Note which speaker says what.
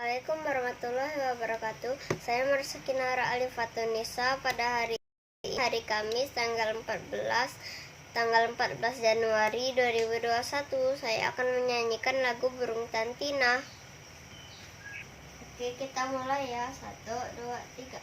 Speaker 1: Assalamualaikum warahmatullahi wabarakatuh. Saya Marsakinara Alifatunisa. Pada hari Kamis tanggal 14 Januari 2021, saya akan menyanyikan lagu Burung Tantina. Oke, kita mulai ya. 1, 2, 3.